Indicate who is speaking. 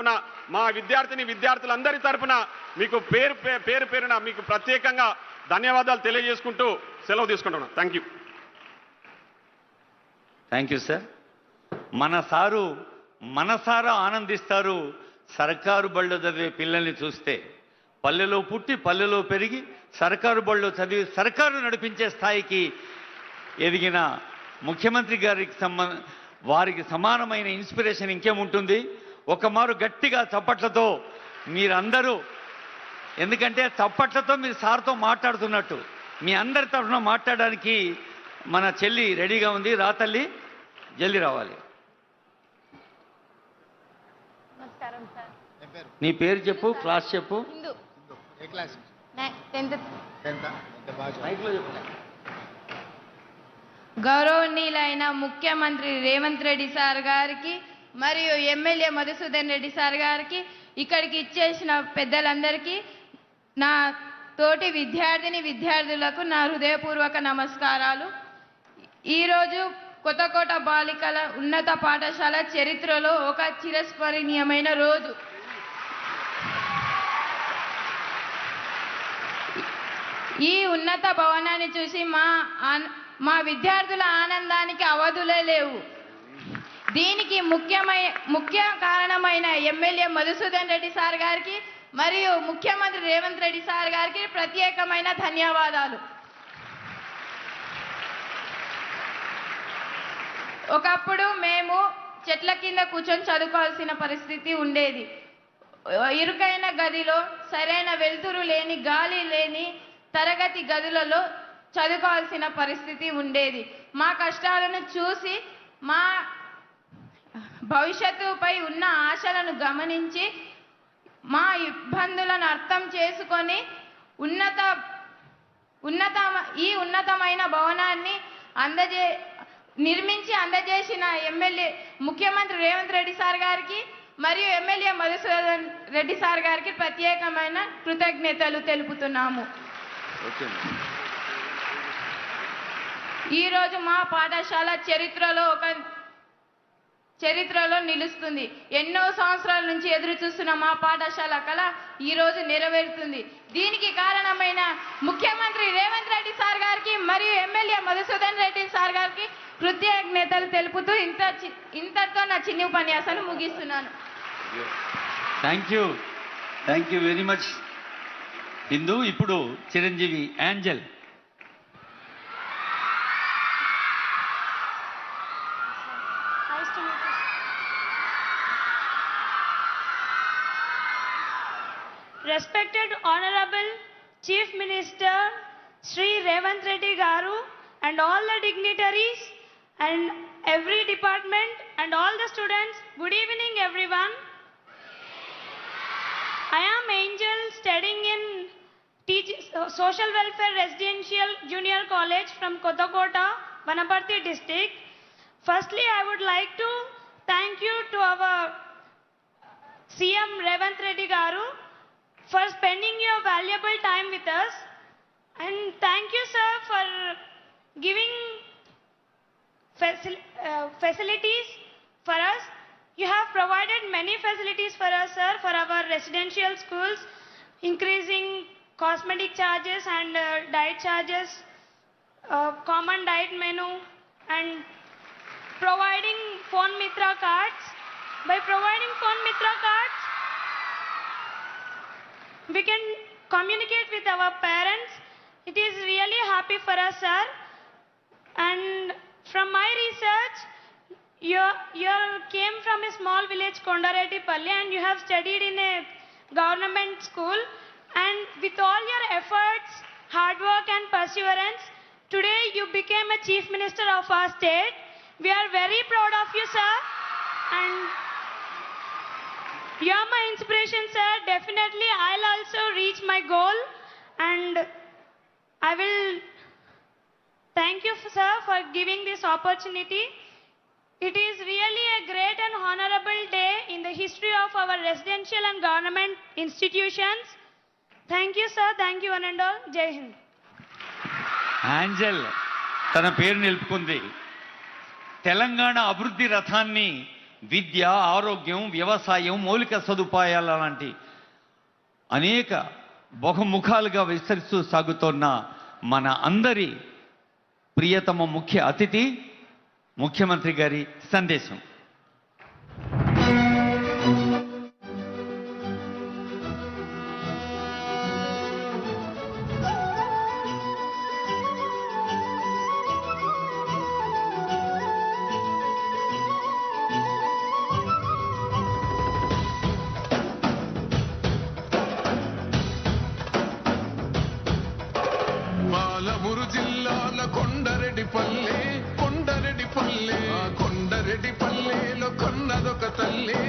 Speaker 1: తరపున మా విద్యార్థులందరి తరపున మీకు పేరున మీకు ప్రత్యేకంగా ధన్యవాదాలు తెలియజేసుకుంటూ సెలవు తీసుకుంటున్నాను. Thank you.
Speaker 2: Thank you sir. మన సారు మనసారా ఆనందిస్తారు సర్కారు బళ్ళో చదివే పిల్లల్ని చూస్తే. పల్లెలో పుట్టి పల్లెలో పెరిగి సర్కారు బళ్ళో చదివి సర్కారు నడిపించే స్థాయికి ఎదిగిన ముఖ్యమంత్రి గారికి వారికి సమానమైన ఇన్స్పిరేషన్ ఇంకేముంటుంది. ఒకమారు గట్టిగా చప్పట్లతో మీరందరూ, ఎందుకంటే చప్పట్లతో మీరు సార్తో మాట్లాడుతున్నట్టు మీ అందరి తరఫున మాట్లాడడానికి మన చెల్లి రెడీగా ఉంది. రా తల్లి, జల్దీ రావాలి. నీ పేరు చెప్పు, క్లాస్ చెప్పు.
Speaker 3: గౌరవనీయులైన ముఖ్యమంత్రి రేవంత్ రెడ్డి సార్ గారికి మరియు ఎమ్మెల్యే మధుసూదన్ రెడ్డి సార్ గారికి, ఇక్కడికి ఇచ్చేసిన పెద్దలందరికీ, నా తోటి విద్యార్థులకు నా హృదయపూర్వక నమస్కారాలు. ఈరోజు కొత్తకోట బాలికల ఉన్నత పాఠశాల చరిత్రలో ఒక చిరస్మరణీయమైన రోజు. ఈ ఉన్నత భవనాన్ని చూసి మా విద్యార్థుల ఆనందానికి అవధులే లేవు. దీనికి ముఖ్య కారణమైన ఎమ్మెల్యే మధుసూదన్ రెడ్డి సార్ గారికి మరియు ముఖ్యమంత్రి రేవంత్ రెడ్డి సార్ గారికి ప్రత్యేకమైన ధన్యవాదాలు. ఒకప్పుడు మేము చెట్ల కింద కూర్చొని చదువుకోవాల్సిన పరిస్థితి ఉండేది. ఇరుకైన గదిలో సరైన వెలుతురు లేని, గాలి లేని తరగతి గదులలో చదువుకోవాల్సిన పరిస్థితి ఉండేది. మా కష్టాలను చూసి, మా భవిష్యత్తుపై ఉన్న ఆశలను గమనించి, మా ఇబ్బందులను అర్థం చేసుకొని ఈ ఉన్నతమైన భవనాన్ని నిర్మించి అందజేసిన ముఖ్యమంత్రి రేవంత్ రెడ్డి సార్ గారికి మరియు ఎమ్మెల్యే మధుసూదన్ రెడ్డి సార్ గారికి ప్రత్యేకమైన కృతజ్ఞతలు తెలుపుతున్నాము. ఈరోజు మా పాఠశాల చరిత్రలో నిలుస్తుంది. ఎన్నో సంవత్సరాల నుంచి ఎదురు చూస్తున్న మా పాఠశాల కళ ఈరోజు నెరవేరుతుంది. దీనికి కారణమైన ముఖ్యమంత్రి రేవంత్ రెడ్డి సార్ గారికి మరియు ఎమ్మెల్యే మధుసూదన్ రెడ్డి సార్ గారికి కృతజ్ఞతలు తెలుపుతూ ఇంతతో నా చిన్ని ఉపన్యాసాన్ని ముగిస్తున్నాను.
Speaker 2: థ్యాంక్ యూ వెరీ మచ్ హిందూ. ఇప్పుడు చిరంజీవి యాంజల్.
Speaker 4: Respected Honorable Chief Minister Shri Revanth Reddy Garu and all the dignitaries and every department and all the students, good evening everyone. I am Angel, studying in Social Welfare Residential Junior College from Kothakota, Vanaparthi district. Firstly, I would like to thank you to our CM Revanth Reddy Garu for spending your valuable time with us, and thank you sir for giving facilities for us. You have provided many facilities for us sir, for our residential schools, increasing cosmetic charges and diet charges, common diet menu, and providing Phone Mitra cards. By providing Phone Mitra cards, we can communicate with our parents. It is really happy for us sir. And from my research, you came from a small village Kondareddipalli and you have studied in a government school, and with all your efforts, hard work and perseverance, today you became a chief minister of our state. We are very proud of you sir, and you are my inspiration sir. Definitely I'll also reach my goal, and I will thank you sir for giving this opportunity. It is really a great and honorable day in the history of our residential and government institutions. Thank you sir, thank you one and all. Jai Hind.
Speaker 2: Angel తన పేరు నిలుపుకుంది. తెలంగాణ అభివృద్ధి రథాన్ని విద్య, ఆరోగ్యం, వ్యవసాయం, మౌలిక సదుపాయాల లాంటి అనేక బహుముఖాలుగా విస్తరిస్తూ సాగుతున్న మన అందరి ప్రియతమ ముఖ్య అతిథి ముఖ్యమంత్రి గారి సందేశం.
Speaker 5: పాలమూరు జిల్లాల కొండరెడ్డిపల్లె కొండరెడ్డిపల్లెలో కొన్నదొక తల్లి